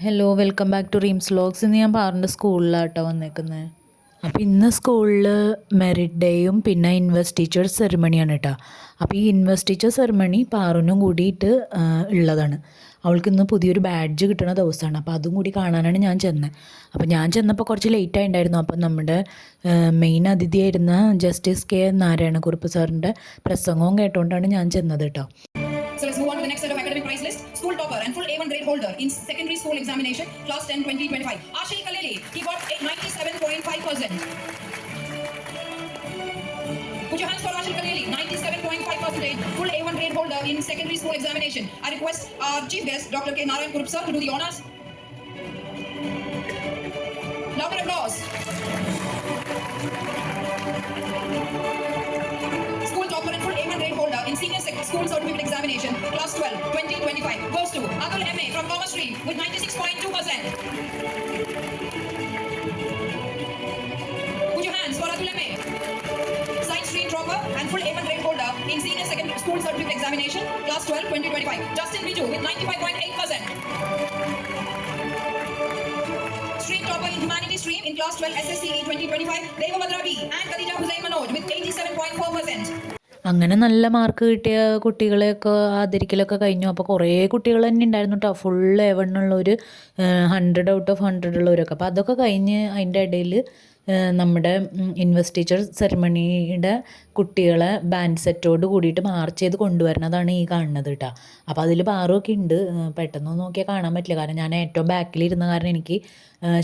Hello, welcome back to Reem's vlogs. ഇന്ന് ഞാൻ പാറിൻ്റെ സ്കൂളിലാട്ടോ വന്നേക്കുന്നത്. അപ്പോൾ ഇന്ന് സ്കൂളിൽ മെറിറ്റ് ഡേയും പിന്നെ ഇൻവെസ്റ്റിച്ചർ സെറിമണിയാണ് കേട്ടോ. അപ്പോൾ ഈ ഇൻവെസ്റ്റിച്ചർ സെറിമണി പാറിനും കൂടിയിട്ട് ഉള്ളതാണ്. അവൾക്ക് ഇന്ന് പുതിയൊരു ബാഡ്ജ് കിട്ടുന്ന ദിവസമാണ്. അപ്പോൾ അതും കൂടി കാണാനാണ് ഞാൻ ചെന്നത്. അപ്പോൾ ഞാൻ ചെന്നപ്പോൾ കുറച്ച് ലേറ്റ് ആയിട്ടുണ്ടായിരുന്നു. അപ്പോൾ നമ്മുടെ മെയിൻ അതിഥിയായിരുന്ന ജസ്റ്റിസ് കെ നാരായണക്കുറുപ്പ് സാറിൻ്റെ പ്രസംഗവും കേട്ടുകൊണ്ടാണ് ഞാൻ ചെന്നത് കേട്ടോ. So let's move on to the next set of academic prize list. School topper and full A1 grade holder in secondary school examination, class 10 2025. Ashil Kaleli, he got 97.5%. Put your hands for Ashil Kaleli, 97.5%, full A1 grade holder in secondary school examination. I request our chief guest, Dr. K. Narayan Kurup sir, to do the honors. Louder applause. School topper and full A1 grade holder in senior school certificate examination, class 12 2025, goes to Atul MA from Commerce Stream with 96.2%. Put your hands for Atul MA. Science stream topper and full A1 grade holder in senior secondary school certificate examination, class 12 2025, Justin Viju with 95.8%. Stream topper in humanities stream in class 12 SSCE 2025, Devabhadra B and Khadija Hussain Manoj with 87.4%. അങ്ങനെ നല്ല mark കിട്ടിയ കുട്ടികളെയൊക്കെ ആദരിക്കലൊക്കെ കഴിഞ്ഞു. അപ്പോൾ കുറേ കുട്ടികൾ തന്നെ ഉണ്ടായിരുന്നു കേട്ടോ. ഫുൾ എവണ്ണുള്ളൊരു 100 ഔട്ട് ഓഫ് 100 ഉള്ളവരൊക്കെ. അപ്പോൾ അതൊക്കെ കഴിഞ്ഞ് അതിൻ്റെ ഇടയിൽ നമ്മുടെ ഇൻവെസ്റ്റിച്ചർ സെറിമണിയുടെ കുട്ടികളെ ബാൻഡ് സെറ്റോട് കൂടിയിട്ട് മാർച്ച് ചെയ്ത് കൊണ്ടുവരുന്നതാണ് ഈ കാണുന്നത് കേട്ടോ. അപ്പോൾ അതിൽ പാറൊക്കെ ഉണ്ട്. പെട്ടെന്ന് നോക്കിയാൽ കാണാൻ പറ്റില്ല, കാരണം ഞാൻ ഏറ്റവും ബാക്കിലിരുന്ന കാരണം എനിക്ക്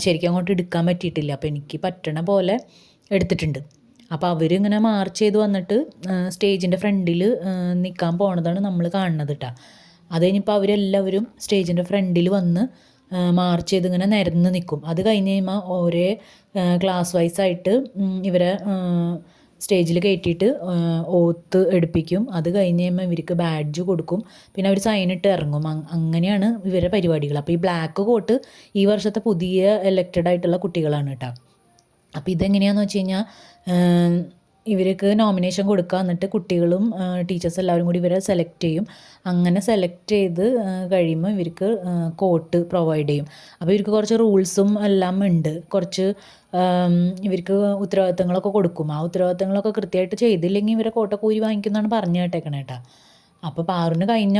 ശരിക്കും അങ്ങോട്ട് എടുക്കാൻ പറ്റിയിട്ടില്ല. അപ്പോൾ എനിക്ക് പറ്റണ പോലെ എടുത്തിട്ടുണ്ട്. അപ്പോൾ അവരിങ്ങനെ മാർച്ച് ചെയ്ത് വന്നിട്ട് സ്റ്റേജിൻ്റെ ഫ്രണ്ടിൽ നിൽക്കാൻ പോണതാണ് നമ്മൾ കാണുന്നത് കേട്ടോ. അത് കഴിഞ്ഞപ്പോൾ അവരെല്ലാവരും സ്റ്റേജിൻ്റെ ഫ്രണ്ടിൽ വന്ന് മാർച്ച് ചെയ്ത് ഇങ്ങനെ നിരന്ന് നിൽക്കും. അത് കഴിഞ്ഞ് കഴിയുമ്പോൾ ഓരോ ക്ലാസ് വൈസായിട്ട് ഇവരെ സ്റ്റേജിൽ കയറ്റിയിട്ട് ഓത്ത് എടുപ്പിക്കും. അത് കഴിഞ്ഞ് കഴിയുമ്പോൾ ഇവർക്ക് ബാഡ്ജ് കൊടുക്കും, പിന്നെ അവർ സൈനിട്ട് ഇറങ്ങും. അങ്ങനെയാണ് ഇവരുടെ പരിപാടികൾ. അപ്പോൾ ഈ ബ്ലാക്ക് കോട്ട് ഈ വർഷത്തെ പുതിയ എലക്റ്റഡ് ആയിട്ടുള്ള കുട്ടികളാണ് കേട്ടോ. അപ്പോൾ ഇതെങ്ങനെയാണെന്ന് വെച്ച് കഴിഞ്ഞാൽ ഇവർക്ക് നോമിനേഷൻ കൊടുക്കുക, എന്നിട്ട് കുട്ടികളും ടീച്ചേഴ്സ് എല്ലാവരും കൂടി ഇവരെ സെലക്ട് ചെയ്യും. അങ്ങനെ സെലക്ട് ചെയ്ത് കഴിയുമ്പോൾ ഇവർക്ക് കോട്ട് പ്രൊവൈഡ് ചെയ്യും. അപ്പോൾ ഇവർക്ക് കുറച്ച് റൂൾസും എല്ലാം ഉണ്ട്. കുറച്ച് ഇവർക്ക് ഉത്തരവാദിത്തങ്ങളൊക്കെ കൊടുക്കും. ആ ഉത്തരവാദിത്തങ്ങളൊക്കെ കൃത്യമായിട്ട് ചെയ്തില്ലെങ്കിൽ ഇവരെ കോട്ടൊക്കെ ഊരി വാങ്ങിക്കുന്നതാണ് പറഞ്ഞു കേട്ടേക്കണേ കേട്ടോ. അപ്പോൾ പാറുന് കഴിഞ്ഞ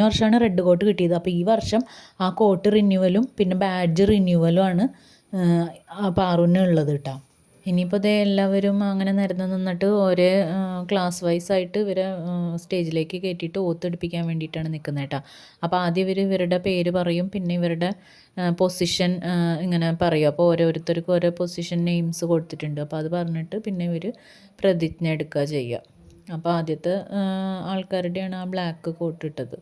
വർഷമാണ് റെഡ് കോട്ട് കിട്ടിയത്. അപ്പോൾ ഈ വർഷം ആ കോട്ട് റിന്യൂവലും പിന്നെ ബാഡ്ജ് റിന്യൂവലും ആണ് പാറുന് ഉള്ളത് കേട്ടോ. ഇനിയിപ്പോൾ ഇതേ എല്ലാവരും അങ്ങനെ നിരന്ന് നിന്നിട്ട് ഓരോ ക്ലാസ് വൈസായിട്ട് ഇവരെ സ്റ്റേജിലേക്ക് കയറ്റിയിട്ട് ഓത്തെടുപ്പിക്കാൻ വേണ്ടിയിട്ടാണ് നിൽക്കുന്നത് കേട്ടോ. അപ്പോൾ ആദ്യം ഇവരുടെ പേര് പറയും, പിന്നെ ഇവരുടെ പൊസിഷൻ ഇങ്ങനെ പറയും. അപ്പോൾ ഓരോരുത്തർക്കും ഓരോ പൊസിഷൻ നെയിംസ് കൊടുത്തിട്ടുണ്ട്. അപ്പോൾ അത് പറഞ്ഞിട്ട് പിന്നെ ഇവർ പ്രതിജ്ഞ എടുക്കുക ചെയ്യുക. അപ്പോൾ ആദ്യത്തെ ആൾക്കാരുടെയാണ് ആ ബ്ലാക്ക് കോട്ട് ഇട്ടത്.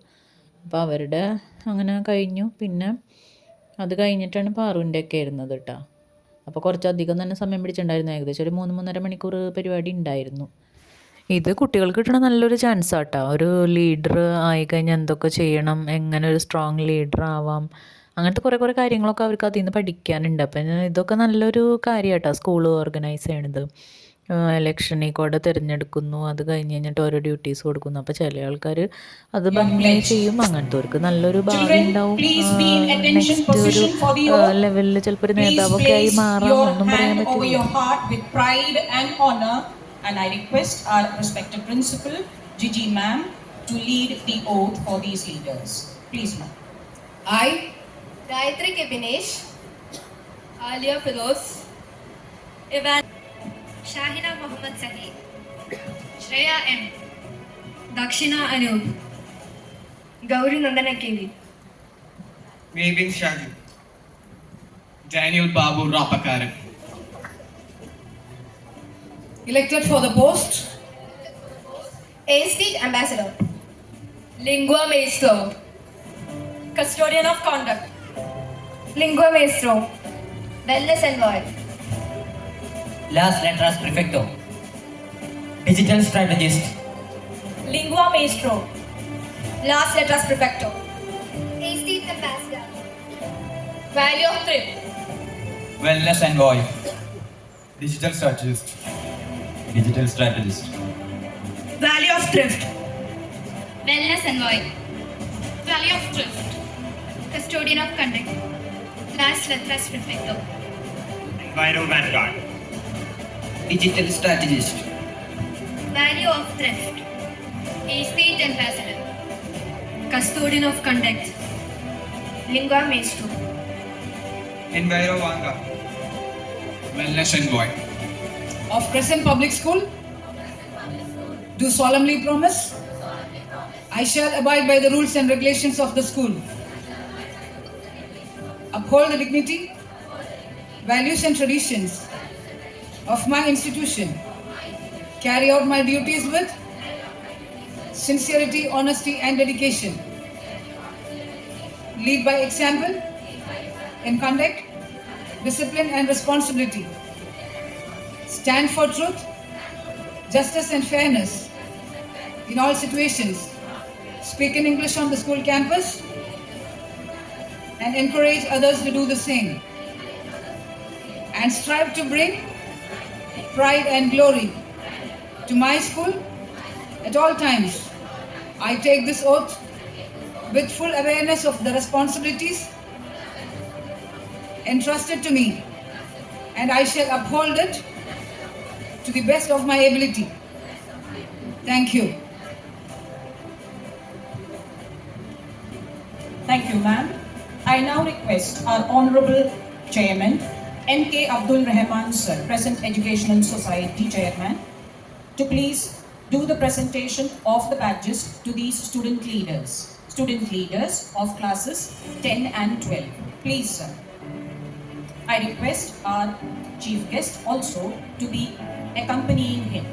അപ്പോൾ അവരുടെ അങ്ങനെ കഴിഞ്ഞു. പിന്നെ അത് കഴിഞ്ഞിട്ടാണ് പാറുവിൻ്റെയൊക്കെ ഇരുന്നത് കേട്ടോ. അപ്പോൾ കുറച്ചധികം തന്നെ സമയം പിടിച്ചിട്ടുണ്ടായിരുന്നു. ഏകദേശം ഒരു 3-3.5 മണിക്കൂർ പരിപാടി ഉണ്ടായിരുന്നു. ഇത് കുട്ടികൾക്ക് കിട്ടണ നല്ലൊരു ചാൻസ് ആട്ടോ. ഒരു ലീഡർ ആയിക്കഴിഞ്ഞാൽ എന്തൊക്കെ ചെയ്യണം, എങ്ങനെ ഒരു സ്ട്രോങ് ലീഡർ ആവാം, അങ്ങനത്തെ കുറേ കാര്യങ്ങളൊക്കെ അവർക്ക് അതിൽ നിന്ന് പഠിക്കാനുണ്ട്. അപ്പം ഇതൊക്കെ നല്ലൊരു കാര്യമാട്ടോ സ്കൂൾ ഓർഗനൈസ് ചെയ്യണത്. ഇലക്ഷനിൽ കൂടെ തിരഞ്ഞെടുക്കുന്നു, അത് കഴിഞ്ഞ് കഴിഞ്ഞിട്ട് ഓരോ ഡ്യൂട്ടീസ് കൊടുക്കുന്നു. അപ്പോൾ ചില ആൾക്കാർ അത് ഭംഗിയായി ചെയ്യും, അങ്ങനത്തെ നല്ലൊരു ഭാവി ഉണ്ടാവും. നെക്സ്റ്റ് ഒരു ലെവലിൽ ചിലപ്പോൾ ഒരു നേതാവൊക്കെ ആയി മാറാം, ഒന്നും പറയാൻ പറ്റില്ല. And I request our respected principal, Gigi ma'am, to lead the oath for these leaders. Please ma'am. I, Gayatri Kebinesh, Alia Filos, Ivan, Shahina Muhammad Sahib, Shreya M, Dakshina Anup, Gauri Nandana Kevi, Mabin Shaju, Daniel Babu Rapakaran. Elected for the post, A State Ambassador, Lingua Maestro, Custodian of Conduct, Lingua Maestro, Wellness Envoy, Las Letras Prefecto, Digital Strategist, Lingua Maestro, Las Letras Prefecto, A State Ambassador, Value of Thrift, Wellness Envoy, Digital Strategist, Digital Strategist, Value of Thrift, Wellness Envoy, Value of Thrift, Custodian of conduct. Last letras prefecto. Enviro Vanguard. Digital strategist. Value of thrift. A state ambassador. Custodian of conduct. Lingua maestro. Enviro Vanga. Wellness envoy. Of Crescent Public School, do solemnly promise I shall abide by the rules and regulations of the school, uphold the dignity, values and traditions of my institution, carry out my duties with sincerity, honesty and dedication, lead by example in conduct, discipline and responsibility, stand for truth, justice and fairness in all situations, speak in English on the school campus, and encourage others to do the same, and strive to bring pride and glory to my school at all times. I take this oath with full awareness of the responsibilities entrusted to me, and I shall uphold it to the best of my ability. Thank you. Thank you, ma'am. I now request our Honorable Chairman, M.K. Abdul Rahman Sir, Present Educational Society Chairman, to please do the presentation of the badges to these student leaders of classes 10 and 12. Please, sir. I request our chief guest also to be accompanying him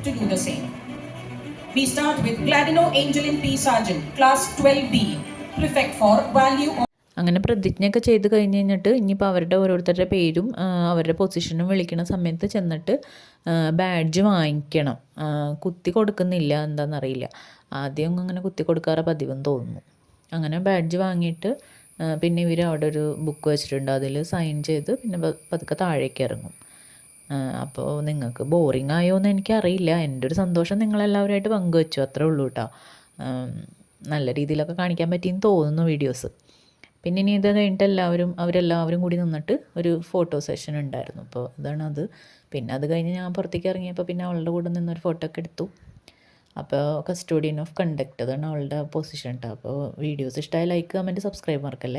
to do the same. We start with Gladino Angeline P. Sargent, Class 12B, Prefect for Value of അങ്ങനെ പ്രതിജ്ഞയൊക്കെ ചെയ്ത് കഴിഞ്ഞ് കഴിഞ്ഞിട്ട് ഇനിയിപ്പോൾ അവരുടെ ഓരോരുത്തരുടെ പേരും അവരുടെ പൊസിഷനും വിളിക്കുന്ന സമയത്ത് ചെന്നിട്ട് ബാഡ്ജ് വാങ്ങിക്കണം. കുത്തി കൊടുക്കുന്നില്ല, എന്താണെന്നറിയില്ല. ആദ്യം അങ്ങനെ കുത്തി കൊടുക്കാറ് പതിവെന്ന് തോന്നുന്നു. അങ്ങനെ ബാഡ്ജ് വാങ്ങിയിട്ട് പിന്നെ ഇവർ അവിടെ ഒരു ബുക്ക് വെച്ചിട്ടുണ്ട്, അതിൽ സൈൻ ചെയ്ത് പിന്നെ പതുക്കെ താഴേക്ക് ഇറങ്ങും. അപ്പോൾ നിങ്ങൾക്ക് ബോറിംഗ് ആയോ എന്ന് എനിക്കറിയില്ല. എൻ്റെ ഒരു സന്തോഷം നിങ്ങളെല്ലാവരുമായിട്ട് പങ്കുവെച്ചു, അത്രേ ഉള്ളൂ കേട്ടോ. നല്ല രീതിയിലൊക്കെ കാണിക്കാൻ പറ്റിയെന്ന് തോന്നുന്നു വീഡിയോസ്. പിന്നെ ഇനി ഇത് കഴിഞ്ഞിട്ട് അവരെല്ലാവരും കൂടി നിന്നിട്ട് ഒരു ഫോട്ടോ സെഷൻ ഉണ്ടായിരുന്നു. അപ്പോൾ അതാണത്. പിന്നെ അത് കഴിഞ്ഞ് ഞാൻ പുറത്തേക്ക് ഇറങ്ങിയപ്പോൾ പിന്നെ അവളുടെ കൂടെ നിന്നൊരു ഫോട്ടോ ഒക്കെ എടുത്തു. അപ്പോൾ കസ്റ്റോഡിയൻ ഓഫ് കണ്ടക്ട്, അതാണ് അവളുടെ പൊസിഷൻ കേട്ടോ. അപ്പോൾ വീഡിയോസ് ഇഷ്ടമായ ലൈക്ക്, കമൻറ്റ്, സബ്സ്ക്രൈബ് മറക്കല്ലേ.